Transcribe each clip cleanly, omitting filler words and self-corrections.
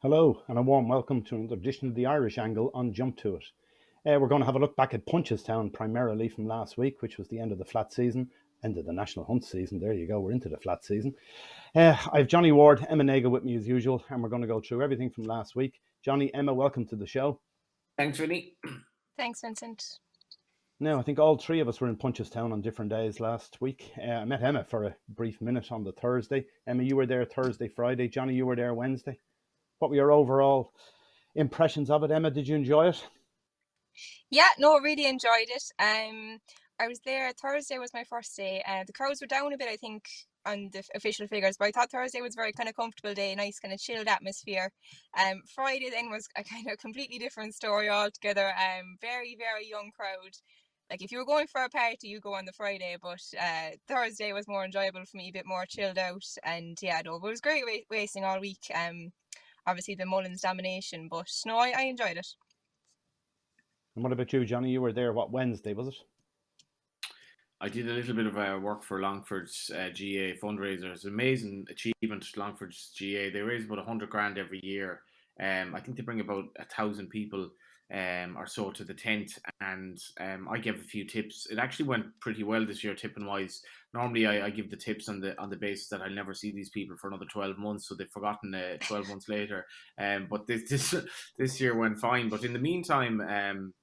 Hello, and a warm welcome to another edition of the Irish Angle on Jump to It. We're going to have a look back at Punchestown primarily from last week, which was the end of the flat season, end of the National Hunt season. There you go, we're into the flat season. I have Johnny Ward, Emma Nagle with me as usual, and we're going to go through everything from last week. Johnny, Emma, welcome to the show. Thanks, Vinny. Thanks, Vincent. Now, I think all three of us were in Punchestown on different days last week. I met Emma for a brief minute on the Thursday. Emma, you were there Thursday, Friday. Johnny, you were there Wednesday. What were your overall impressions of it? Emma, did you enjoy it? Yeah, no, really enjoyed it. I was there. Thursday was my first day. The crowds were down a bit, I think, on the official figures, but I thought Thursday was a very kind of comfortable day, nice kind of chilled atmosphere. Friday then was a kind of completely different story altogether. Very, very young crowd. Like if you were going for a party, you go on the Friday, but Thursday was more enjoyable for me, a bit more chilled out, and yeah, no, but it was great racing all week. Obviously the Mullins domination, but no, I enjoyed it. And what about you, Johnny? You were there, what, Wednesday, was it? I did a little bit of work for Longford's GA fundraiser. It's an amazing achievement, Longford's GA. They raise about 100 grand every year. I think they bring about 1,000 people or so to the tent, and I gave a few tips. It actually went pretty well this year, tipping wise. Normally, I give the tips on the basis that I'll never see these people for another 12 months, so they've forgotten 12 months later. But this year went fine. But in the meantime,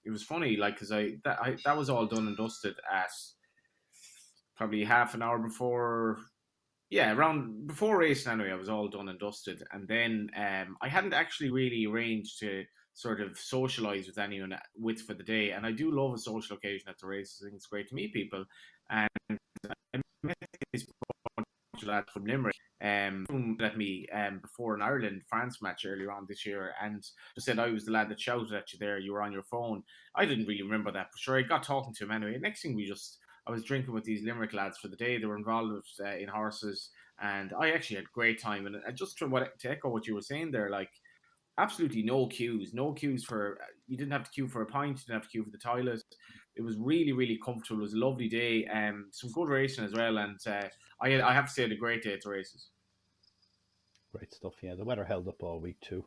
it was funny, like because that was all done and dusted at probably half an hour before. Yeah, around before racing anyway, I was all done and dusted, and then I hadn't actually really arranged to sort of socialise with anyone for the day, and I do love a social occasion at the races. I think it's great to meet people, and I met this lad from Limerick who met me before an Ireland-France match earlier on this year, and just said I was the lad that shouted at you there, you were on your phone. I didn't really remember that, but sure, I got talking to him anyway. Next thing I was drinking with these Limerick lads for the day. They were involved in horses, and I actually had a great time. And just to echo what you were saying there, like absolutely no queues for. You didn't have to queue for a pint, you didn't have to queue for the toilet. It was really, really comfortable. It was a lovely day, some good racing as well. And I have to say, I had a great day at the races. Great stuff, yeah. The weather held up all week too.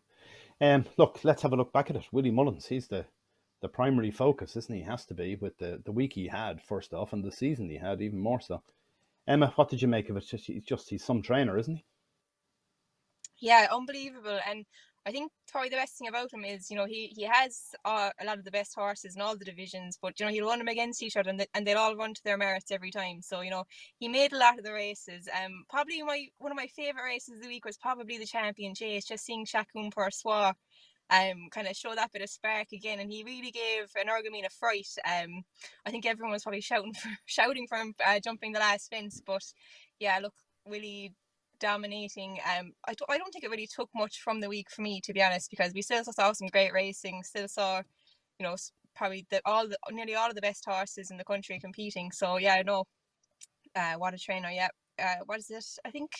Look, let's have a look back at it. Willie Mullins, he's the primary focus, isn't he? He has to be with the week he had, first off, and the season he had, even more so. Emma, what did you make of it? He's some trainer, isn't he? Yeah, unbelievable. And I think probably the best thing about him is, he has a lot of the best horses in all the divisions, but, he'll run them against each other and they'll all run to their merits every time. So, he made a lot of the races. Probably one of my favourite races of the week was probably the Champion Chase, just seeing Chacun Poursoir kind of show that bit of spark again, and he really gave an Argamine a fright. I think everyone was probably shouting for him jumping the last fence, but yeah, look, really dominating. I don't think it really took much from the week for me, to be honest, because we still saw some great racing, still saw probably nearly all of the best horses in the country competing. So yeah, no, what a trainer. Yeah. What is it? I think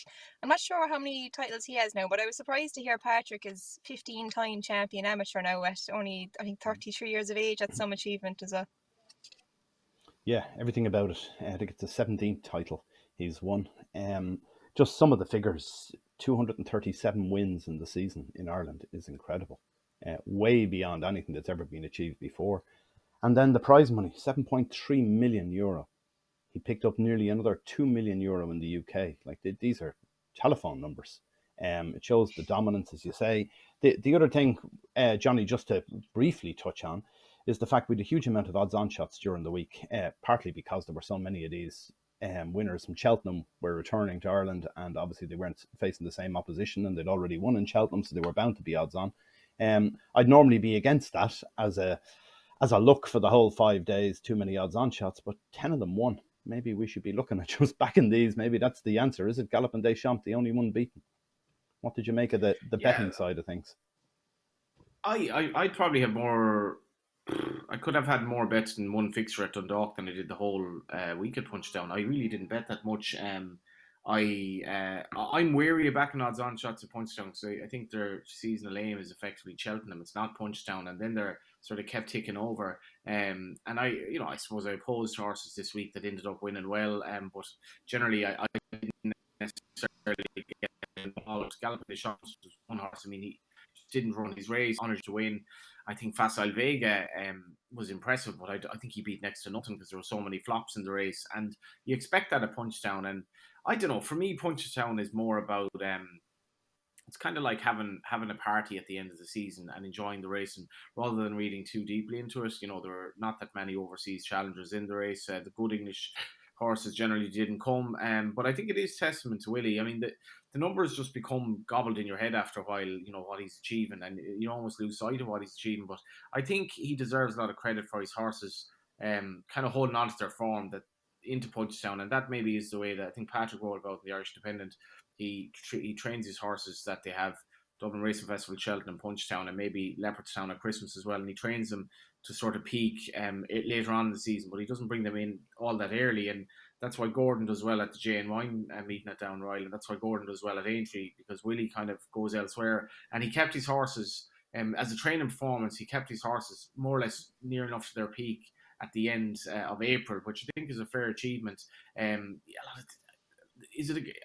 I'm not sure how many titles he has now, but I was surprised to hear Patrick is 15-time champion amateur now at only, I think, 33 years of age. That's some achievement as well. Yeah, everything about it. I think it's the 17th title he's won. Just some of the figures: 237 wins in the season in Ireland is incredible, way beyond anything that's ever been achieved before. And then the prize money, €7.3 million. He picked up nearly another €2 million in the UK. Like these are telephone numbers. It shows the dominance, as you say. The other thing, Johnny, just to briefly touch on, is the fact we had a huge amount of odds-on shots during the week, partly because there were so many of these winners from Cheltenham were returning to Ireland, and obviously they weren't facing the same opposition, and they'd already won in Cheltenham, so they were bound to be odds-on. I'd normally be against that as a look for the whole 5 days, too many odds-on shots, but 10 of them won. Maybe we should be looking at just backing these. Maybe that's the answer. Is it Galop and Deschamps, the only one beaten? What did you make of the betting side of things? I'd probably have more. I could have had more bets than one fixture at Dundalk than I did the whole week at Punchestown. I really didn't bet that much. I'm wary of backing odds on shots at Punchestown because I think their seasonal aim is effectively Cheltenham. It's not Punchestown, and then they're sort of kept ticking over. And I suppose I opposed horses this week that ended up winning well. But generally, I didn't necessarily get involved. Galop de Champs was one horse. I mean, didn't run his race, honours to win. I think Facile Vega was impressive, but I think he beat next to nothing because there were so many flops in the race, and you expect that at Punchestown. And I don't know, for me, Punchestown is more about it's kind of like having a party at the end of the season and enjoying the race, and rather than reading too deeply into it. There are not that many overseas challengers in the race. The good English horses generally didn't come, but I think it is testament to Willie. I mean, the numbers just become gobbled in your head after a while. What he's achieving, and you almost lose sight of what he's achieving. But I think he deserves a lot of credit for his horses, kind of holding on to their form that into Punchestown, and that maybe is the way that I think Patrick wrote about in the Irish Independent. He trains his horses that they have Dublin Racing Festival, Shelton and Punchestown, and maybe Leopardstown at Christmas as well, and he trains them to sort of peak later on in the season, but he doesn't bring them in all that early, and that's why Gordon does well at the JNY meeting at Down Royal, and that's why Gordon does well at Aintree, because Willie kind of goes elsewhere, and he kept his horses, as a training performance, he kept his horses more or less near enough to their peak at the end of April, which I think is a fair achievement.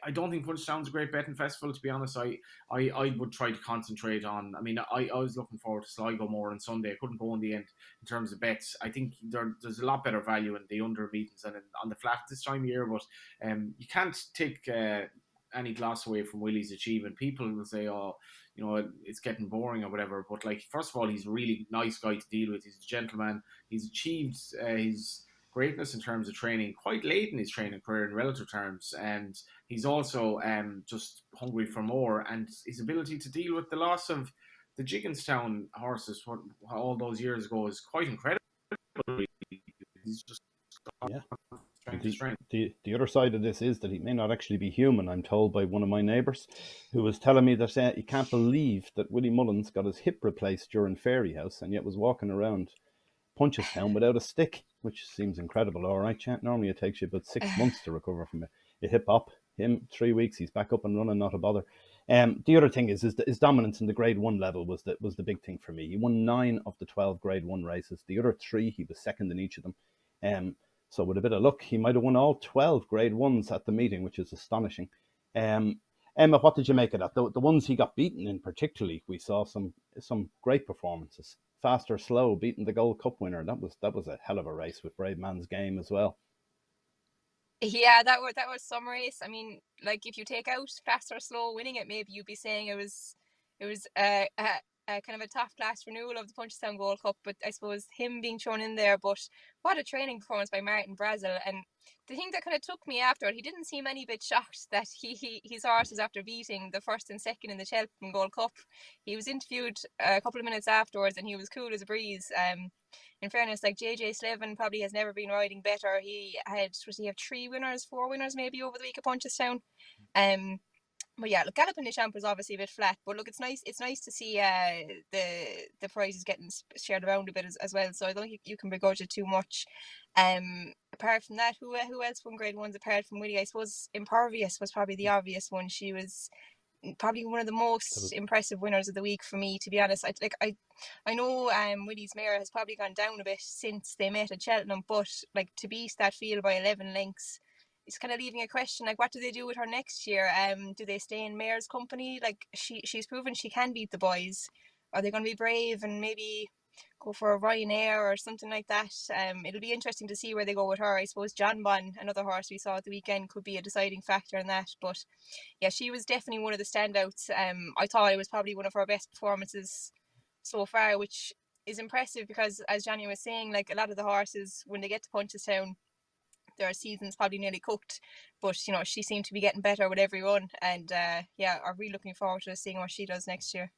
I don't think Punchestown's a great betting festival, to be honest. I would try to concentrate on. I mean, I was looking forward to Sligo more on Sunday. I couldn't go in the end in terms of bets. I think there's a lot better value in the under meetings than on the flat this time of year. But you can't take any gloss away from Willie's achievement. People will say, "Oh, it's getting boring" or whatever. But first of all, he's a really nice guy to deal with. He's a gentleman. He's achieved his greatness in terms of training quite late in his training career in relative terms, and he's also just hungry for more, and his ability to deal with the loss of the Gigginstown horses all those years ago is quite incredible. He's just the other side of this is that he may not actually be human. I'm told by one of my neighbours who was telling me that he can't believe that Willie Mullins got his hip replaced during Fairy House and yet was walking around Punchestown without a stick, which seems incredible. All right, Chant. Normally it takes you about 6 months to recover from a hip hop. Him 3 weeks, he's back up and running, not a bother. The other thing is that his dominance in the Grade 1 level was the big thing for me. He won 9 of the 12 Grade 1 races. The other 3, he was second in each of them. So with a bit of luck, he might have won all 12 Grade 1s at the meeting, which is astonishing. Emma, what did you make of that? The ones he got beaten in particularly, we saw some great performances. Fast or Slow beating the Gold Cup winner. That was a hell of a race with Brave Man's Game as well. Yeah, that was some race. I mean, if you take out Fast or Slow winning it, maybe you'd be saying it was a kind of a top class renewal of the Punchestown Gold Cup, but I suppose him being thrown in there. But what a training performance by Martin Brazel. And the thing that kind of took me after it, he didn't seem any bit shocked that his horses, after beating the first and second in the Cheltenham Gold Cup, he was interviewed a couple of minutes afterwards and he was cool as a breeze. In fairness, JJ Slevin probably has never been riding better. He had 4 winners maybe over the week at Punchestown. But yeah, look, Galloping the Champ was obviously a bit flat, but look, it's nice to see the prizes getting shared around a bit as well. So I don't think you can begrudge it too much. Apart from that, who else won Grade 1s apart from Willie? I suppose Impervious was probably the obvious one. She was probably one of the most impressive winners of the week for me, to be honest. I know Willie's mare has probably gone down a bit since they met at Cheltenham, but to beat that field by 11 lengths, it's kind of leaving a question, what do they do with her next year? Do they stay in Mare's company? She's proven she can beat the boys. Are they going to be brave and maybe go for a Ryanair or something like that? It'll be interesting to see where they go with her. I suppose John Bon, another horse we saw at the weekend, could be a deciding factor in that. But yeah, she was definitely one of the standouts. I thought it was probably one of her best performances so far, which is impressive because, as Johnny was saying, a lot of the horses, when they get to Punchestown, their season's probably nearly cooked, but she seemed to be getting better with every run, and I'm really looking forward to seeing what she does next year.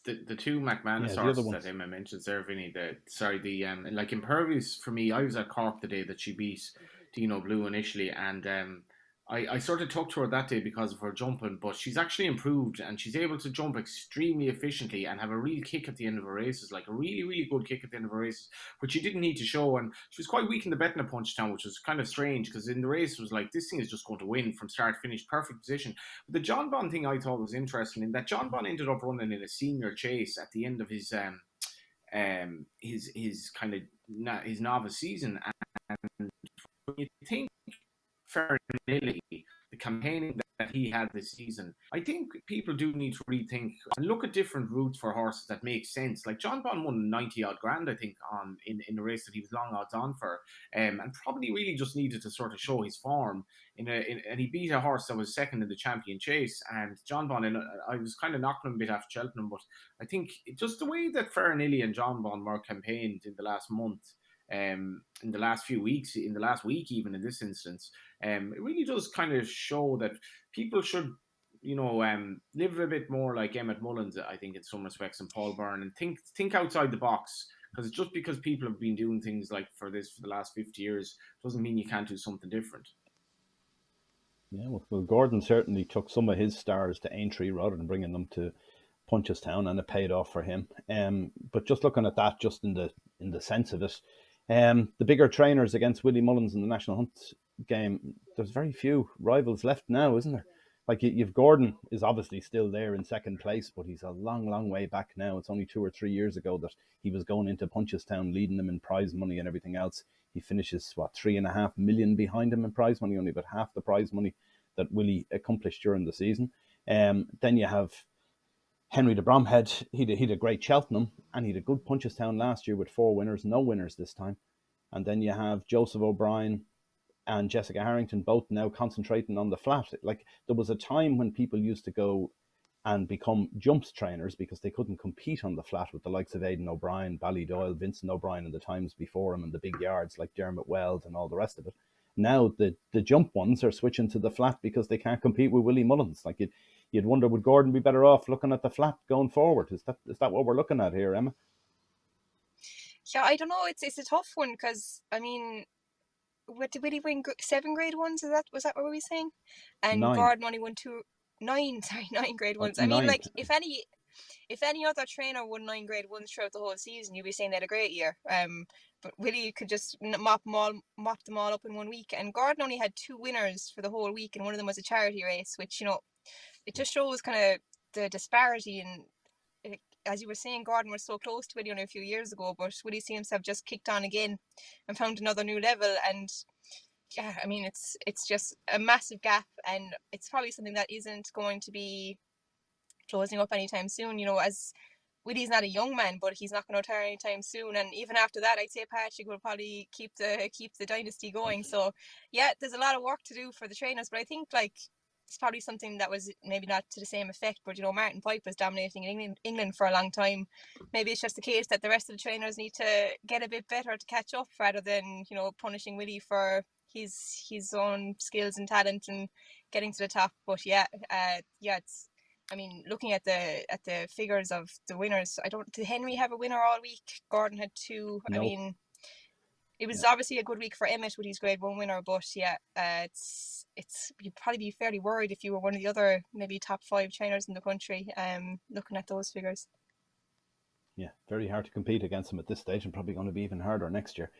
The two McManus horses that Emma mentions there, Vinny, Impervious, for me, I was at Cork the day that she beat Dino Blue initially, and I sort of talked to her that day because of her jumping, but she's actually improved and she's able to jump extremely efficiently and have a real kick at the end of her races, a really, really good kick at the end of her races, which she didn't need to show. And she was quite weak in the betting at Punchestown, which was kind of strange because in the race it was this thing is just going to win from start to finish, perfect position. But the John Bon thing I thought was interesting in that John Bon ended up running in a senior chase at the end of his novice season, and when you think Farinelli, the campaigning that he had this season, I think people do need to rethink and look at different routes for horses that make sense. Like John Bond won 90 odd grand, I think, in a race that he was long odds on for, and probably really just needed to sort of show his form and he beat a horse that was second in the champion chase. And John Bond, and I was kind of knocking him a bit after Cheltenham, but I think just the way that Fairnilly and John Bond were campaigned in the last month, in the last few weeks, in the last week, even in this instance, it really does kind of show that people should, live a bit more like Emmett Mullins, I think, in some respects, and Paul Byrne, and think outside the box. Because just because people have been doing things like for the last 50 years doesn't mean you can't do something different. Yeah, well, Gordon certainly took some of his stars to Aintree rather than bringing them to Punchestown, and it paid off for him. But just looking at that, just in the sense of it, the bigger trainers against Willie Mullins in the National Hunt game, there's very few rivals left now, isn't there? Like you've Gordon is obviously still there in second place, but he's a long, long way back now. It's only 2 or 3 years ago that he was going into Punchestown, leading them in prize money and everything else. He finishes 3.5 million behind him in prize money, only about half the prize money that Willie accomplished during the season. Then you have Henry de Bromhead. He had a great Cheltenham, and he had a good Punchestown last year with 4 winners, no winners this time. And then you have Joseph O'Brien and Jessica Harrington, both now concentrating on the flat. Like there was a time when people used to go and become jumps trainers because they couldn't compete on the flat with the likes of Aidan O'Brien, Ballydoyle, Vincent O'Brien in the times before him, and the big yards like Dermot Wells and all the rest of it. Now the jump ones are switching to the flat because they can't compete with Willie Mullins. Like you'd wonder, would Gordon be better off looking at the flat going forward? Is that what we're looking at here, Emma? Yeah, I don't know. It's a tough one because I mean, what did Willie win? 7 grade ones? Was that what we were saying? And 9. Gordon only won 9. Sorry, 9 grade ones. I mean, 9. like if any other trainer won 9 grade ones throughout the whole season, you'd be saying they had a great year. But Willie could just mop them all up in 1 week. And Gordon only had 2 winners for the whole week, and one of them was a charity race, which it just shows kind of the disparity. And as you were saying, Gordon was so close to Willie only a few years ago, but Willie seems to have just kicked on again and found another new level. And yeah, I mean, it's just a massive gap, and it's probably something that isn't going to be closing up anytime soon. As Willie's not a young man, but he's not going to retire anytime soon. And even after that, I'd say Patrick will probably keep the dynasty going. So yeah, there's a lot of work to do for the trainers, but I think it's probably something that was maybe not to the same effect, but Martin Pipe was dominating in England for a long time. Maybe it's just the case that the rest of the trainers need to get a bit better to catch up rather than punishing Willie for his own skills and talent and getting to the top. But it's, I mean, looking at the figures of the winners, did Henry have a winner all week? Gordon had 2. No. I mean, it was obviously a good week for Emmett with his grade 1 winner, but you'd probably be fairly worried if you were one of the other maybe top 5 trainers in the country, looking at those figures. Yeah, very hard to compete against them at this stage, and probably going to be even harder next year.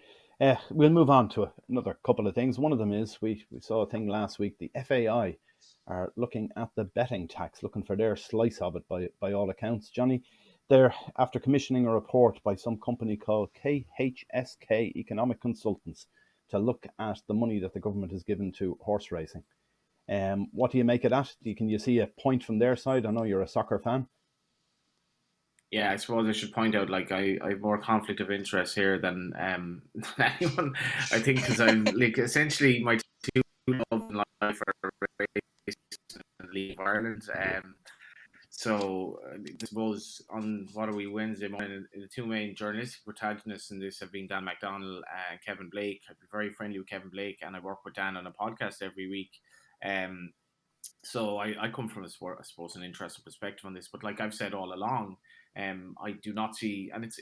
We'll move on to another couple of things. One of them is we saw a thing last week. The FAI are looking at the betting tax, looking for their slice of it by all accounts. Johnny, they're after commissioning a report by some company called KHSK Economic Consultants to look at the money that the government has given to horse racing. What do you make of that? Can you see a point from their side? I know you're a soccer fan. Yeah, I suppose I should point out, I have more conflict of interest here than anyone. I think because I'm essentially my 2 love in life are race and League of Ireland. So I suppose on what are we Wednesday morning, the 2 main journalistic protagonists in this have been Dan McDonnell and Kevin Blake. I've been very friendly with Kevin Blake, and I work with Dan on a podcast every week. So I come from, I suppose, an interesting perspective on this. But like I've said all along, I do not see, and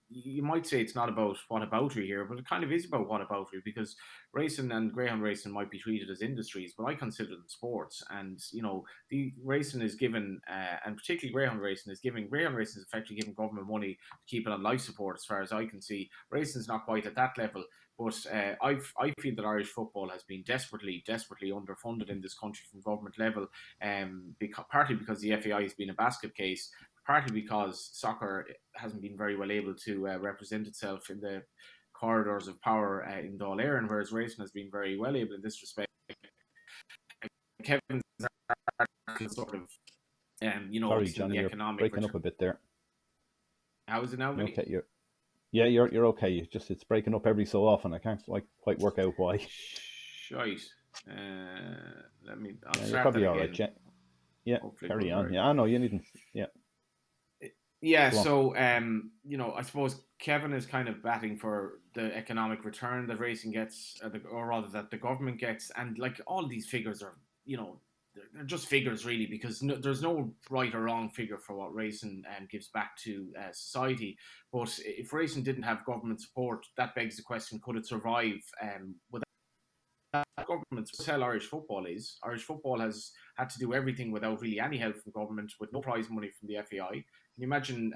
you might say it's not about whataboutery here, but it kind of is about whataboutery, because racing and greyhound racing might be treated as industries, but I consider them sports. And the racing is given, and particularly greyhound racing is effectively giving government money to keep it on life support. As far as I can see, racing is not quite at that level. But I feel that Irish football has been desperately underfunded in this country from government level, partly because the FAI has been a basket case, partly because soccer hasn't been very well able to represent itself in the corridors of power in Dáil Éireann, whereas racing has been very well able in this respect. Kevin's article sort of, Sorry, still Johnny, the you're economic breaking return. up a bit there. How is it now, You Vinny? okay? You're okay. It's breaking up every so often. I can't quite work out why. Shite. I'll Yeah, you're start that probably all right. again. Yeah, Hopefully it carry goes on. right. Yeah, I know you needn't. Yeah, Yeah, go on. so I suppose Kevin is kind of batting for the economic return that racing gets, or rather that the government gets, and like all these figures are, they're just figures really, because there's no right or wrong figure for what racing gives back to society. But if racing didn't have government support, that begs the question: could it survive without government? That's how Irish football is. Irish football has had to do everything without really any help from government, with no prize money from the FAI. Can you imagine?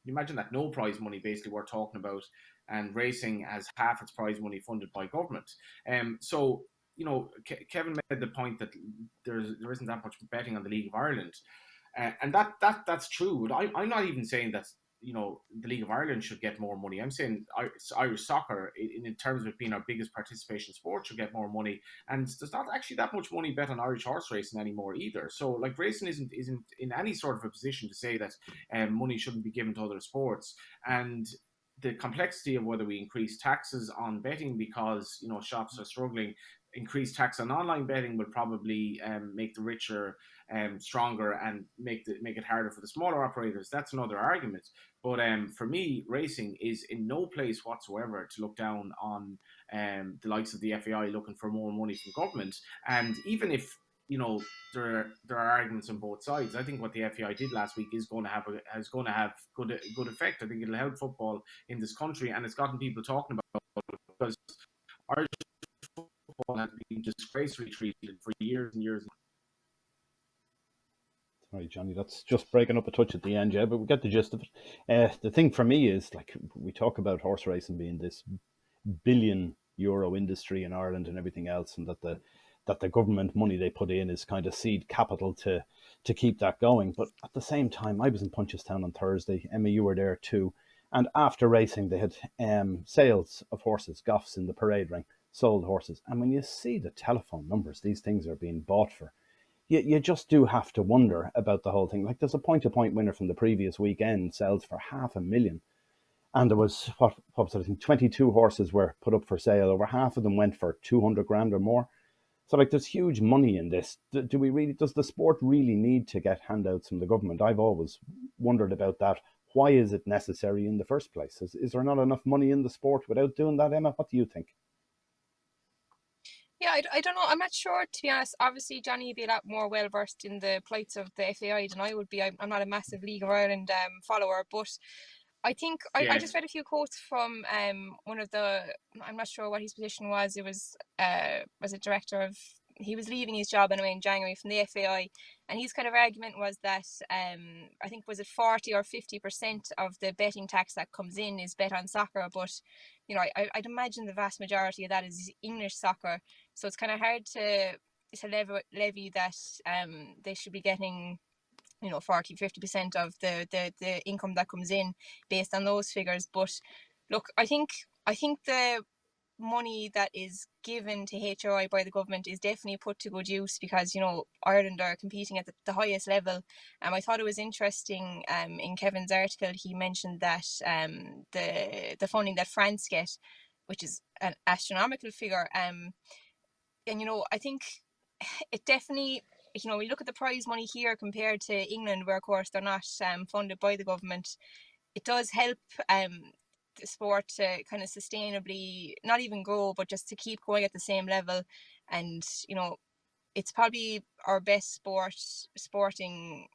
You imagine that no prize money, basically, we're talking about, and racing has half its prize money funded by government. So Kevin made the point that there isn't that much betting on the League of Ireland, and that's true. But I'm not even saying that the League of Ireland should get more money. I'm saying Irish soccer, in terms of being our biggest participation sport, should get more money. And there's not actually that much money bet on Irish horse racing anymore either. So like racing isn't in any sort of a position to say that money shouldn't be given to other sports. And the complexity of whether we increase taxes on betting because shops are struggling, increased tax on online betting will probably make the richer stronger and make it harder for the smaller operators. That's another argument. But for me, racing is in no place whatsoever to look down on the likes of the FAI looking for more money from government. And even if there are arguments on both sides, I think what the FAI did last week is going to have good effect. I think it'll help football in this country, and it's gotten people talking about it, because Irish football has been disgracefully treated for years and years. Sorry, Johnny, that's just breaking up a touch at the end, yeah, but we get the gist of it. The thing for me is, like, we talk about horse racing being this billion-euro industry in Ireland and everything else, and that the government money they put in is kind of seed capital to keep that going. But at the same time, I was in Punchestown on Thursday. Emma, you were there too. And after racing, they had sales of horses, goffs in the parade ring, sold horses. And when you see the telephone numbers these things are being bought for, you just do have to wonder about the whole thing. Like, there's a point-to-point winner from the previous weekend sells for 500,000. And there was, what was it, I think 22 horses were put up for sale. Over half of them went for 200 grand or more. So, like, there's huge money in this. Does the sport really need to get handouts from the government? I've always wondered about that. Why is it necessary in the first place? Is there not enough money in the sport without doing that, Emma? What do you think? Yeah, I don't know. I'm not sure, to be honest. Obviously, Johnny would be a lot more well versed in the plights of the FAI than I would be. I'm not a massive League of Ireland follower, but I think I just read a few quotes from one of the, I'm not sure what his position was. It was a director of, he was leaving his job anyway in January from the FAI, and his kind of argument was that I think, was it 40 or 50% of the betting tax that comes in is bet on soccer, but I'd imagine the vast majority of that is English soccer, so it's kind of hard to levy that they should be getting 40-50% of the income that comes in based on those figures. But look, I think the money that is given to HRI by the government is definitely put to good use, because Ireland are competing at the highest level. I thought it was interesting, in Kevin's article he mentioned that the funding that France get, which is an astronomical figure, and I think it definitely, we look at the prize money here compared to England, where of course they're not funded by the government. It does help the sport to kind of sustainably not even grow, but just to keep going at the same level. And it's probably our best sporting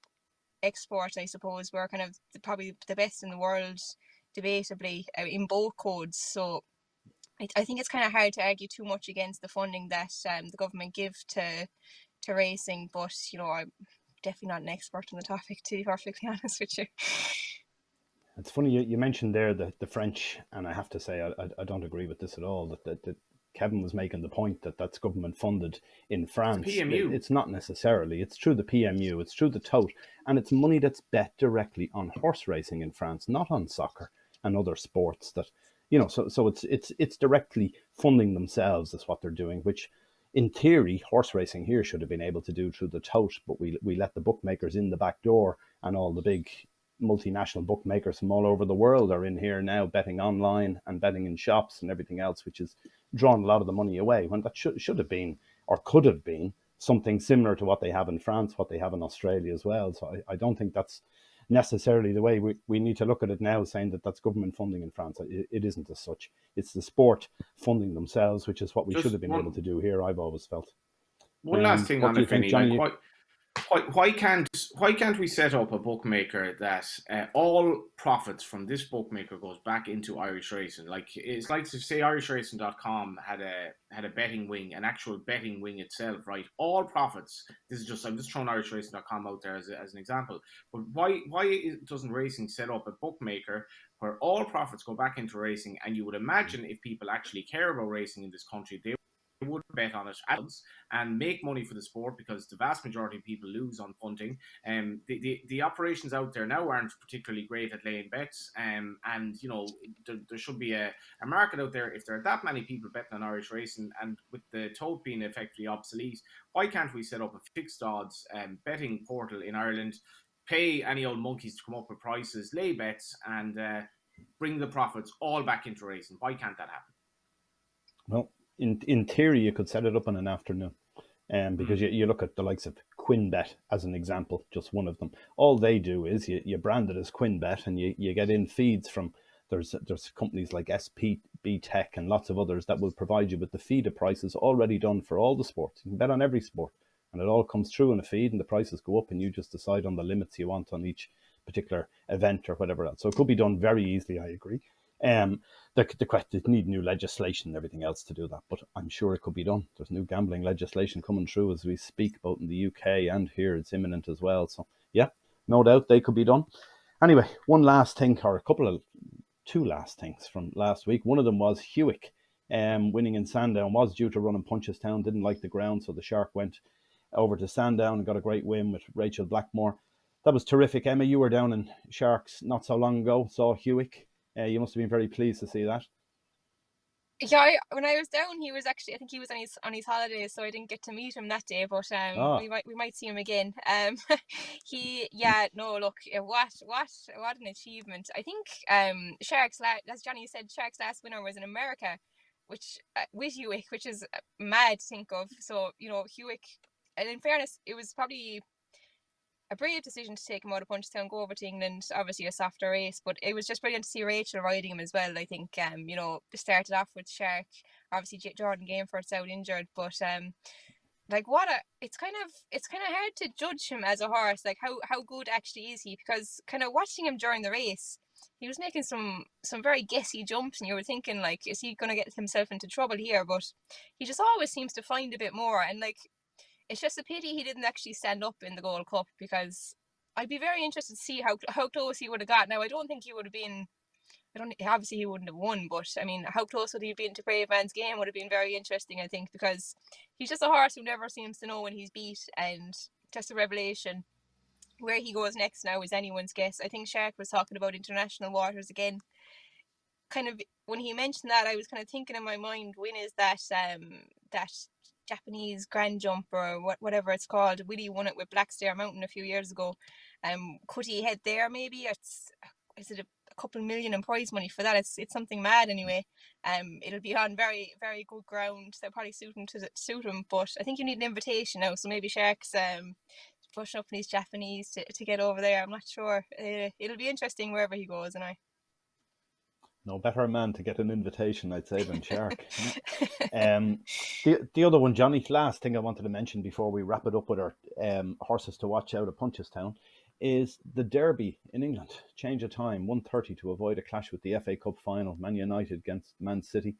export, I suppose. We're kind of probably the best in the world, debatably, in both codes. So I think it's kind of hard to argue too much against the funding that the government give to racing, but I'm definitely not an expert on the topic, to be perfectly honest with you. It's funny you mentioned there the French, and I have to say I don't agree with this at all. That Kevin was making the point that that's government funded in France. It's PMU. It's not necessarily. It's through the PMU. It's through the tote, and it's money that's bet directly on horse racing in France, not on soccer and other sports. That So it's directly funding themselves is what they're doing, which in theory, horse racing here should have been able to do through the tote, but we let the bookmakers in the back door, and all the big multinational bookmakers from all over the world are in here now betting online and betting in shops and everything else, which has drawn a lot of the money away, when that should have been, or could have been, something similar to what they have in France, what they have in Australia as well. So I don't think that's necessarily the way we need to look at it now, saying that that's government funding in France. It isn't as such. It's the sport funding themselves, which is what we should Just have been able to do here, I've always felt. one last thing What on do you it, think, Vinny. Like, Johnny? why can't we set up a bookmaker that all profits from this bookmaker goes back into Irish racing? Like, it's like to say IrishRacing.com had a betting wing, an actual betting wing itself, right? All profits. I'm just throwing IrishRacing.com out there as an example. But why doesn't racing set up a bookmaker where all profits go back into racing? And you would imagine if people actually care about racing in this country, they would bet on it and make money for the sport, because the vast majority of people lose on punting. The operations out there now aren't particularly great at laying bets, and there should be a market out there. If there are that many people betting on Irish racing, and with the tote being effectively obsolete, why can't we set up a fixed odds betting portal in Ireland, pay any old monkeys to come up with prices, lay bets, and bring the profits all back into racing? Why can't that happen? Well, in theory, you could set it up in an afternoon. Because you look at the likes of QuinBet as an example, just one of them. All they do is you brand it as QuinBet, and you get in feeds from, there's companies like SPB Tech and lots of others that will provide you with the feed of prices already done for all the sports. You can bet on every sport, and it all comes through in a feed, and the prices go up, and you just decide on the limits you want on each particular event or whatever else. So it could be done very easily, I agree. The question, need new legislation and everything else to do that, but I'm sure it could be done. There's new gambling legislation coming through as we speak, both in the UK and here. It's imminent as well. So yeah, no doubt they could be done. Anyway, one last thing, or two last things from last week. One of them was Hewick winning in Sandown. Was due to run in Punchestown, didn't like the ground, so the Shark went over to Sandown and got a great win with Rachel Blackmore. That was terrific. Emma, you were down in Sharks not so long ago, saw Hewick. You must have been very pleased to see that. Yeah, when I was down, he was actually, I think he was on his holidays, so I didn't get to meet him that day. But we might see him again. Look, what an achievement! I think Sharks, as Johnny said, Sharks' last winner was in America, which with Hewick, which is mad to think of. So Hewick, and in fairness, it was probably a brave decision to take him out of Punchestown, go over to England. Obviously a softer race, but it was just brilliant to see Rachel riding him as well. I think started off with Shark, obviously Jordan Gameforth's out injured, but it's kind of hard to judge him as a horse, like how good actually is he, because kind of watching him during the race, he was making some very guessy jumps, and you were thinking, like, is he going to get himself into trouble here? But he just always seems to find a bit more, and like, it's just a pity he didn't actually stand up in the Gold Cup, because I'd be very interested to see how close he would have got. Now, I don't think he would have been, obviously he wouldn't have won, but I mean, how close would he have been to Brave Man's Game would have been very interesting, I think, because he's just a horse who never seems to know when he's beat, and just a revelation. Where he goes next now is anyone's guess. I think Shark was talking about international waters again. Kind of, when he mentioned that, I was kind of thinking in my mind, when is that Japanese grand jump, or whatever it's called? Willie won it with Blackstair Mountain a few years ago. Could he head there? Maybe is it a couple million in prize money for that? It's something mad anyway. It'll be on very, very good ground. So probably suit him. But I think you need an invitation now. So maybe Sharks pushing up these Japanese to get over there. I'm not sure. It'll be interesting wherever he goes, and No better man to get an invitation, I'd say, than Shark. The other one, Johnny, last thing I wanted to mention before we wrap it up with our horses to watch out of Punchestown, is the Derby in England. Change of time, 1:30 to avoid a clash with the FA Cup final, Man United against Man City.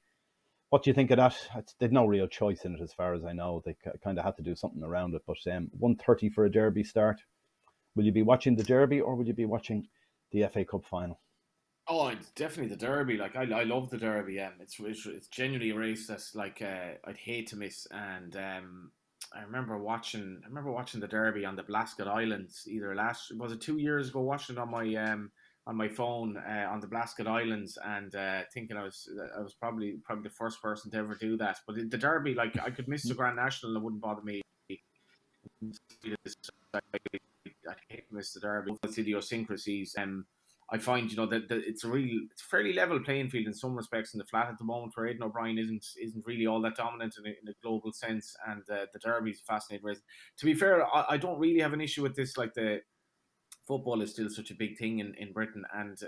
What do you think of that? They've no real choice in it, as far as I know. They kind of had to do something around it. But 1:30 for a Derby start. Will you be watching the Derby, or will you be watching the FA Cup final? Oh, it's definitely the Derby. Like, I love the Derby. It's genuinely a race that's like I'd hate to miss. And I remember watching the Derby on the Blasket Islands, either was it 2 years ago, watching it on on my phone on the Blasket Islands, and thinking I was probably the first person to ever do that. But the Derby, like I could miss the Grand National, it wouldn't bother me. I hate to miss the Derby. It's idiosyncrasies. I find that it's it's a fairly level playing field in some respects in the flat at the moment, where Aidan O'Brien isn't really all that dominant in a global sense, and the Derby's a fascinating race. To be fair, I don't really have an issue with this. Like the football is still such a big thing in Britain, and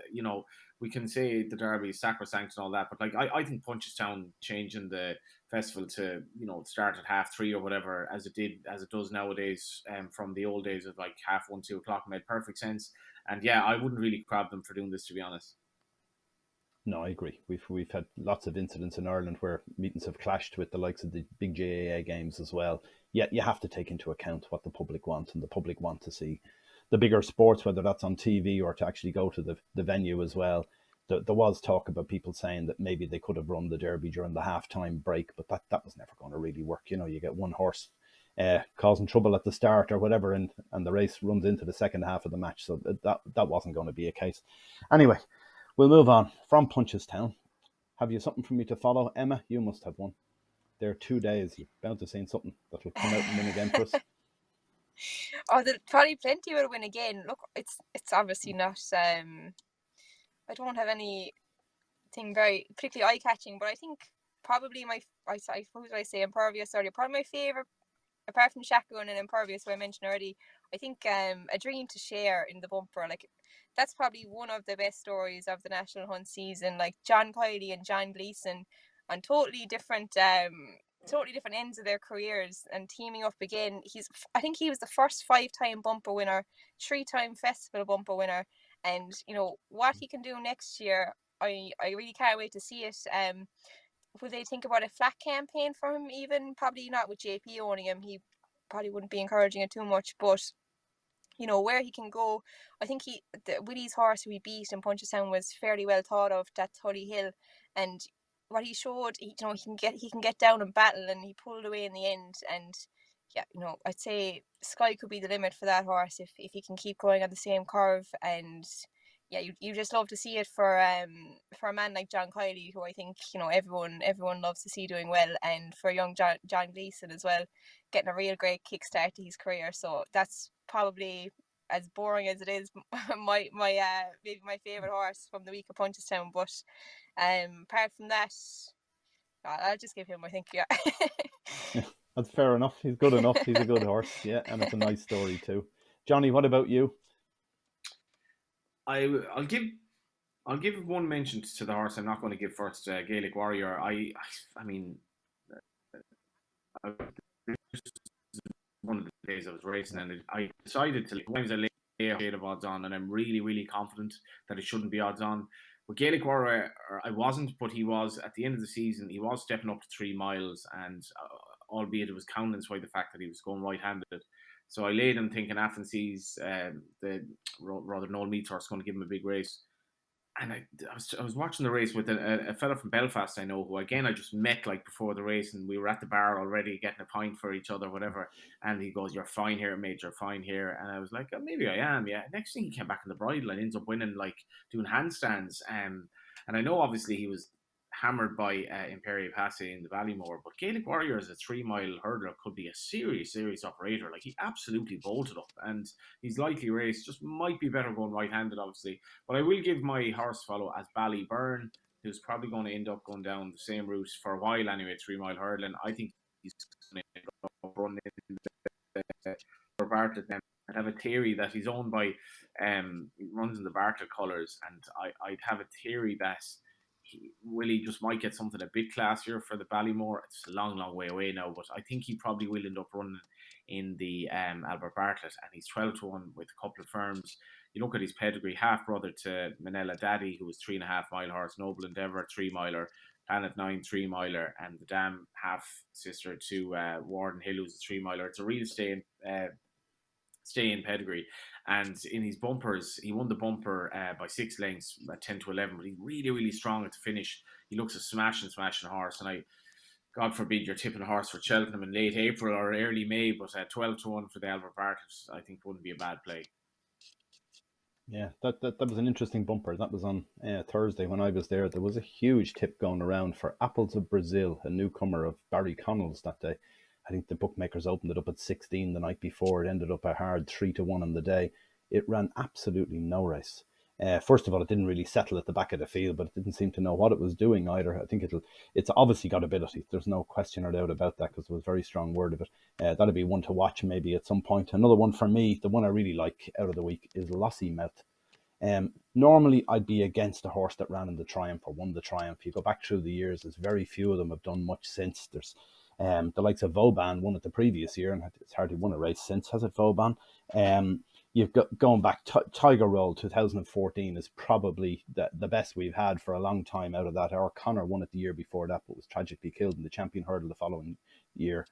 we can say the Derby is sacrosanct and all that, but like I think Punchestown changing the festival to start at 3:30 or whatever, as it does nowadays, from the old days of like 1:30, 2:00, made perfect sense. And yeah, I wouldn't really crab them for doing this, to be honest. No, I agree. We've had lots of incidents in Ireland where meetings have clashed with the likes of the big GAA games as well. Yet you have to take into account what the public want, and the public want to see the bigger sports, whether that's on TV or to actually go to the venue as well. There was talk about people saying that maybe they could have run the Derby during the halftime break, but that was never going to really work. You get one horse causing trouble at the start or whatever, and the race runs into the second half of the match, so that wasn't going to be a case. Anyway, we'll move on from Punchestown. Have you something for me to follow, Emma? You must have one. There are 2 days. You're bound to see something that will come out and win again for us. Oh, there'll probably plenty will win again. Look, it's obviously not. I don't have anything very particularly eye catching, but I think probably who did I say Impervious earlier? Probably my favorite, apart from Shotgun and Impervious, who I mentioned already. I think A Dream to Share in the bumper, like that's probably one of the best stories of the National Hunt season. Like John Kiley and John Gleeson on totally different ends of their careers and teaming up again. I think he was the first 5-time bumper winner, 3-time festival bumper winner, and what he can do next year, I really can't wait to see it. Will they think about a flat campaign for him? Even probably not with JP owning him. He probably wouldn't be encouraging it too much, but where he can go. I think Willie's horse who he beat in Punchestown was fairly well thought of. That Tully Hill, and what he showed, he can get down and battle, and he pulled away in the end. And yeah, I'd say sky could be the limit for that horse if he can keep going on the same curve. And yeah, you just love to see it for a man like John Kiley, who I think everyone loves to see doing well, and for young John Gleeson as well, getting a real great kickstart to his career. So that's probably, as boring as it is, my maybe my favorite horse from the week of Punchestown. But apart from that, I'll just give him, I think, yeah. That's fair enough. He's good enough. He's a good horse, yeah, and it's a nice story too. Johnny, what about you? I'll give one mention to the horse. I'm not going to give first Gaelic Warrior. I mean, one of the days I was racing, and I decided to sometimes I lay a shade of odds on, and I'm really, really confident that it shouldn't be odds on. But Gaelic Warrior, I wasn't, but he was at the end of the season. He was stepping up to 3 miles, and albeit it was countenanced by the fact that he was going right-handed. So I laid him thinking Athensee's the rather Noel Meath horse going to give him a big race. And I was watching the race with a fella from Belfast I know, who again I just met like before the race, and we were at the bar already getting a pint for each other, whatever. And he goes, "You're fine here, mate. You're fine here." And I was like, oh, "Maybe I am." Yeah. Next thing, he came back in the bridle and ends up winning, like doing handstands. And I know obviously he was hammered by Imperia Passe in the Ballymore, but Gaelic Warrior as a 3-mile hurdler could be a serious operator. Like he absolutely bolted up, and his likely race just might be better going right-handed, obviously. But I will give my horse follow as Ballyburn, who's probably going to end up going down the same route for a while anyway, 3-mile hurdling. I think he's going to end up running for Bartlett then. I'd have a theory that he's owned by, he runs in the Bartlett colours, and I'd have a theory that Willie just might get something a bit classier for the Ballymore. It's a long way away now, but I think he probably will end up running in the Albert Bartlett, and he's 12-1 with a couple of firms. You look at his pedigree, half brother to Manella Daddy, who was 3.5 mile horse, Noble Endeavour 3-miler, Planet 9 3-miler, and the Dam half sister to Warden Hill, who's a 3-miler. It's a real stay in pedigree. And in his bumpers, he won the bumper by 6 lengths at 10-11, but he's really strong at the finish. He looks a smashing horse, and God forbid you're tipping a horse for Cheltenham in late April or early May, but 12-1 for the Albert Bartlett, I think wouldn't be a bad play. Yeah, that was an interesting bumper. That was on Thursday when I was there. There was a huge tip going around for Apples of Brazil, a newcomer of Barry Connell's that day. I think the bookmakers opened it up at 16 the night before. It ended up a hard 3-1 on the day. It ran absolutely no race. First of all, it didn't really settle at the back of the field, but it didn't seem to know what it was doing either. I think it's obviously got ability. There's no question or doubt about that because there was a very strong word of it. That'll be one to watch maybe at some point. Another one for me, the one I really like out of the week is Lossy Mouth. Normally, I'd be against a horse that ran in the Triumph or won the Triumph. You go back through the years, there's very few of them have done much since. There's the likes of Vauban won it the previous year, and it's hardly won a race since, has it, Vauban? You've got going back, Tiger Roll 2014 is probably the best we've had for a long time out of that. Or Connor won it the year before that, but was tragically killed in the Champion Hurdle the following year.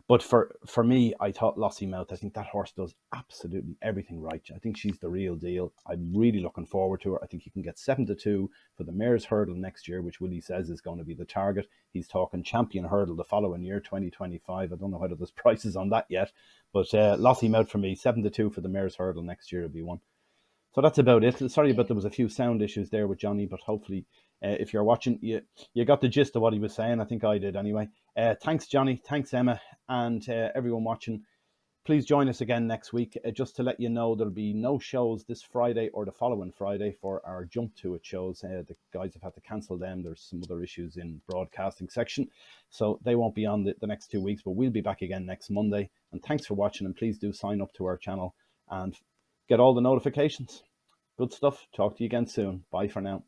But for me, I thought Lossy Mouth, I think that horse does absolutely everything right. I think she's the real deal. I'm really looking forward to her. I think you can get 7-2 for the Mayor's Hurdle next year, which Willie says is going to be the target. He's talking Champion Hurdle the following year, 2025. I don't know whether there's prices on that yet, but Lossy Mouth for me, 7-2 for the Mayor's Hurdle next year will be one. So that's about it. Sorry about there was a few sound issues there with Johnny, but hopefully, if you're watching, you got the gist of what he was saying. I think I did anyway. Thanks, Johnny. Thanks, Emma, and everyone watching. Please join us again next week. Just to let you know, there'll be no shows this Friday or the following Friday for our Jump to It shows. The guys have had to cancel them. There's some other issues in broadcasting section, so they won't be on the next 2 weeks, but we'll be back again next Monday. And thanks for watching, and please do sign up to our channel and get all the notifications. Good stuff. Talk to you again soon. Bye for now.